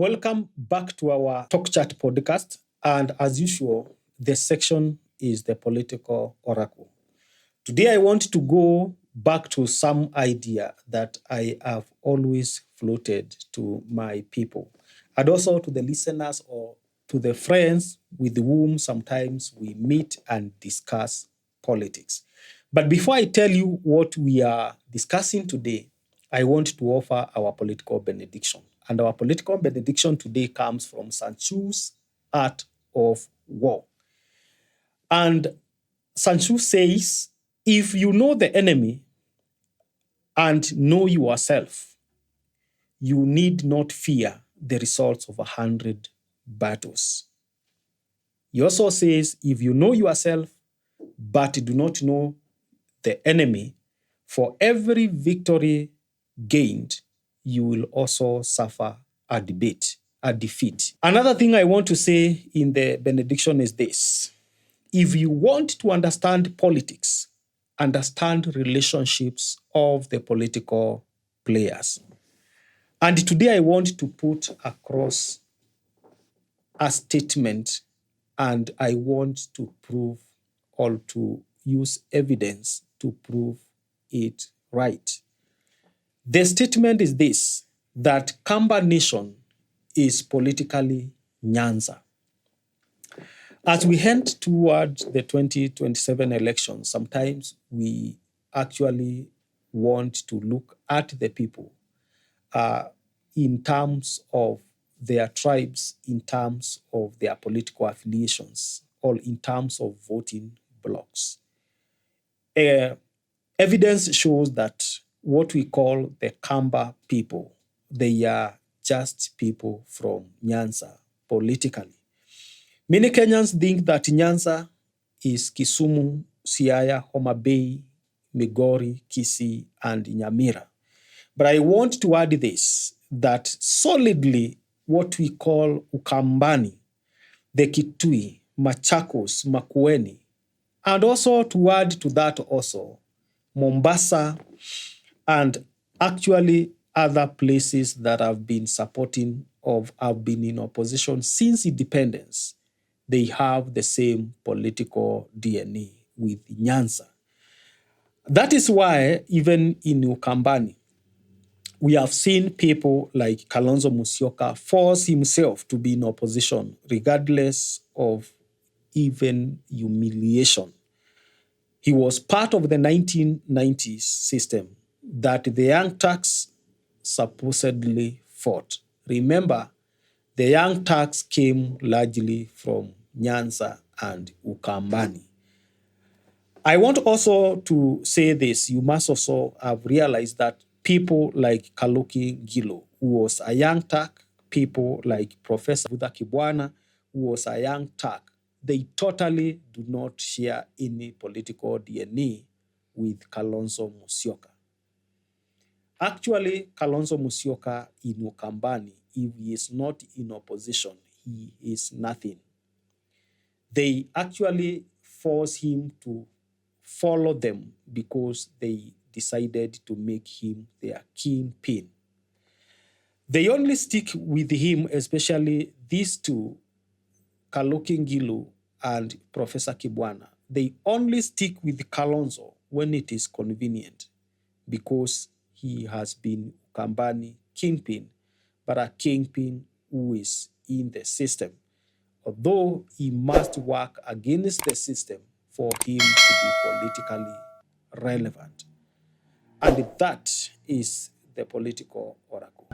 Welcome back to our Talkchat podcast. And as usual, the section is the political oracle. Today, I want to go back to some idea that I have always floated to my people, and also to the listeners or to the friends with whom sometimes we meet and discuss politics. But before I tell you what we are discussing today, I want to offer our political benediction. And our political benediction today comes from Sanchu's Art of War. And Sanchu says, if you know the enemy and know yourself, you need not fear the results of 100 battles. He also says, if you know yourself but do not know the enemy, for every victory gained, you will also suffer a defeat. Another thing I want to say in the benediction is this. If you want to understand politics, understand relationships of the political players. And today I want to put across a statement, and I want to prove or to use evidence to prove it right. The statement is this, that Kamba nation is politically Nyanza. As we head toward the 2027 elections, sometimes we actually want to look at the people in terms of their tribes, in terms of their political affiliations, or in terms of voting blocks. Evidence shows that what we call the Kamba people, they are just people from Nyanza politically. Many Kenyans think that Nyanza is Kisumu, Siaya, Homa Bay, Migori, Kisii, and Nyamira. But I want to add this, that solidly what we call Ukambani, the Kitui, Machakos, Makueni, and also to add to that also Mombasa, and actually other places that have been supporting or have been in opposition since independence, they have the same political DNA with Nyanza. That is why even in Ukambani, we have seen people like Kalonzo Musyoka force himself to be in opposition, regardless of even humiliation. He was part of the 1990s system that the Young Turks supposedly fought. Remember, the Young Turks came largely from Nyanza and Ukambani. I want also to say this. You must also have realized that people like Kaluki Gilo, who was a Young Turk, people like Professor Buddha Kibwana, who was a Young Turk, they totally do not share any political DNA with Kalonzo Musyoka. Actually, Kalonzo Musyoka in Ukambani, if he is not in opposition, he is nothing. They actually force him to follow them because they decided to make him their kingpin. They only stick with him, especially these two, Kaluki Ngilu and Professor Kibwana. They only stick with Kalonzo when it is convenient because he has been Ukambani kingpin, but a kingpin who is in the system. Although he must work against the system for him to be politically relevant. And that is the political oracle.